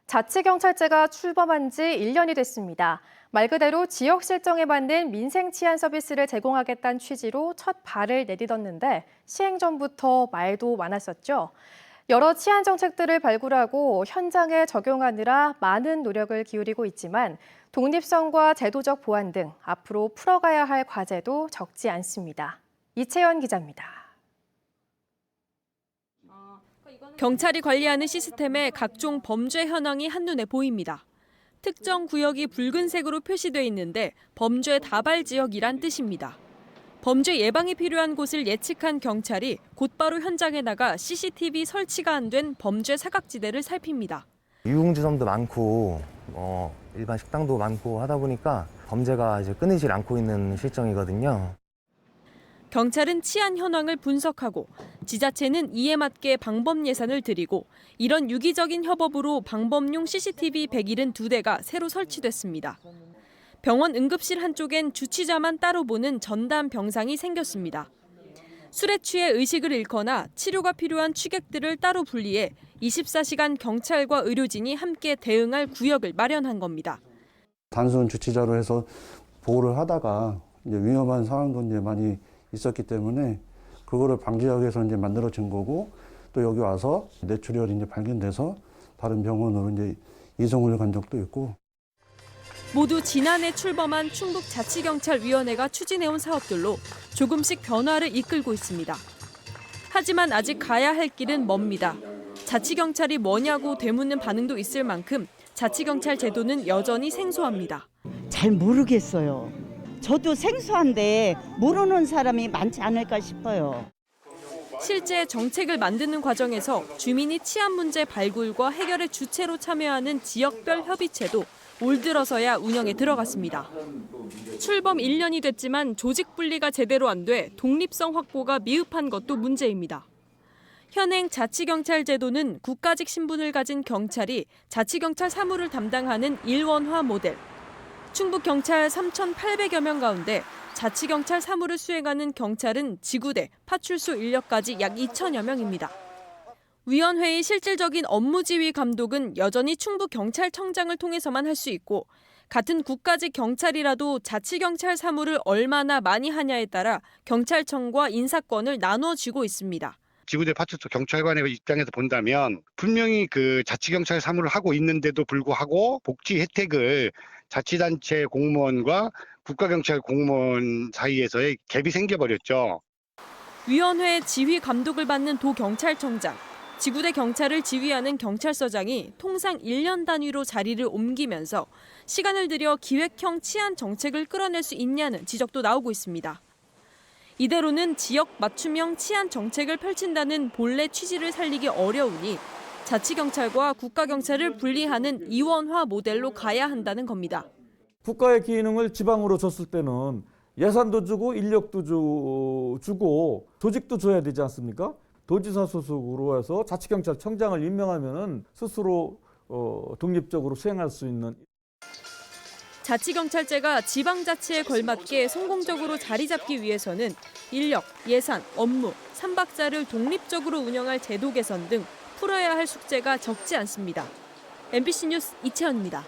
자치경찰제가 출범한 지 1년이 됐습니다. 말 그대로 지역 실정에 맞는 민생 치안 서비스를 제공하겠다는 취지로 첫 발을 내딛었는데 시행 전부터 말도 많았었죠. 여러 치안 정책들을 발굴하고 현장에 적용하느라 많은 노력을 기울이고 있지만 독립성과 제도적 보완 등 앞으로 풀어가야 할 과제도 적지 않습니다. 이채연 기자입니다. 경찰이 관리하는 시스템에 각종 범죄 현황이 한눈에 보입니다. 특정 구역이 붉은색으로 표시돼 있는데 범죄 다발 지역이란 뜻입니다. 범죄 예방이 필요한 곳을 예측한 경찰이 곧바로 현장에 나가 CCTV 설치가 안 된 범죄 사각지대를 살핍니다. 유흥주점도 많고 일반 식당도 많고 하다 보니까 범죄가 이제 끊이질 않고 있는 실정이거든요. 경찰은 치안 현황을 분석하고 지자체는 이에 맞게 방법 예산을 들이고 이런 유기적인 협업으로 방법용 CCTV 172대가 새로 설치됐습니다. 병원 응급실 한쪽엔 주치자만 따로 보는 전담 병상이 생겼습니다. 술에 취해 의식을 잃거나 치료가 필요한 취객들을 따로 분리해 24시간 경찰과 의료진이 함께 대응할 구역을 마련한 겁니다. 단순 주치자로 해서 보호를 하다가 이제 위험한 상황도 이제 많이 있었기 때문에 그거를 방지하기 위해서 이제 만들어진 거고, 또 여기 와서 뇌출혈이 이제 발견돼서 다른 병원으로 이제 이송을 간 적도 있고. 모두 지난해 출범한 충북자치경찰위원회가 추진해온 사업들로 조금씩 변화를 이끌고 있습니다. 하지만 아직 가야 할 길은 멉니다. 자치경찰이 뭐냐고 되묻는 반응도 있을 만큼 자치경찰 제도는 여전히 생소합니다. 잘 모르겠어요. 저도 생소한데 모르는 사람이 많지 않을까 싶어요. 실제 정책을 만드는 과정에서 주민이 치안 문제 발굴과 해결의 주체로 참여하는 지역별 협의체도 올 들어서야 운영에 들어갔습니다. 출범 1년이 됐지만 조직 분리가 제대로 안 돼 독립성 확보가 미흡한 것도 문제입니다. 현행 자치경찰 제도는 국가직 신분을 가진 경찰이 자치경찰 사무를 담당하는 일원화 모델. 충북경찰 3,800여 명 가운데 자치경찰 사무를 수행하는 경찰은 지구대, 파출소 인력까지 약 2천여 명입니다. 위원회의 실질적인 업무 지휘 감독은 여전히 충북경찰청장을 통해서만 할 수 있고, 같은 국가직 경찰이라도 자치경찰 사무를 얼마나 많이 하냐에 따라 경찰청과 인사권을 나눠쥐고 있습니다. 지구대 파출소 경찰관의 입장에서 본다면 분명히 그 자치경찰 사무를 하고 있는데도 불구하고 복지 혜택을 자치단체 공무원과 국가경찰 공무원 사이에서의 갭이 생겨버렸죠. 위원회 지휘 감독을 받는 도경찰청장, 지구대 경찰을 지휘하는 경찰서장이 통상 1년 단위로 자리를 옮기면서 시간을 들여 기획형 치안 정책을 끌어낼 수 있냐는 지적도 나오고 있습니다. 이대로는 지역 맞춤형 치안 정책을 펼친다는 본래 취지를 살리기 어려우니 자치경찰과 국가경찰을 분리하는 이원화 모델로 가야 한다는 겁니다. 국가의 기능을 지방으로 줬을 때는 예산도 주고 인력도 주고 조직도 줘야 되지 않습니까? 도지사 소속으로 해서 자치경찰청장을 임명하면 스스로 독립적으로 수행할 수 있는. 자치경찰제가 지방자치에 걸맞게 성공적으로 자리 잡기 위해서는 인력, 예산, 업무, 삼박자를 독립적으로 운영할 제도 개선 등 풀어야 할 숙제가 적지 않습니다. MBC 뉴스 이채연입니다.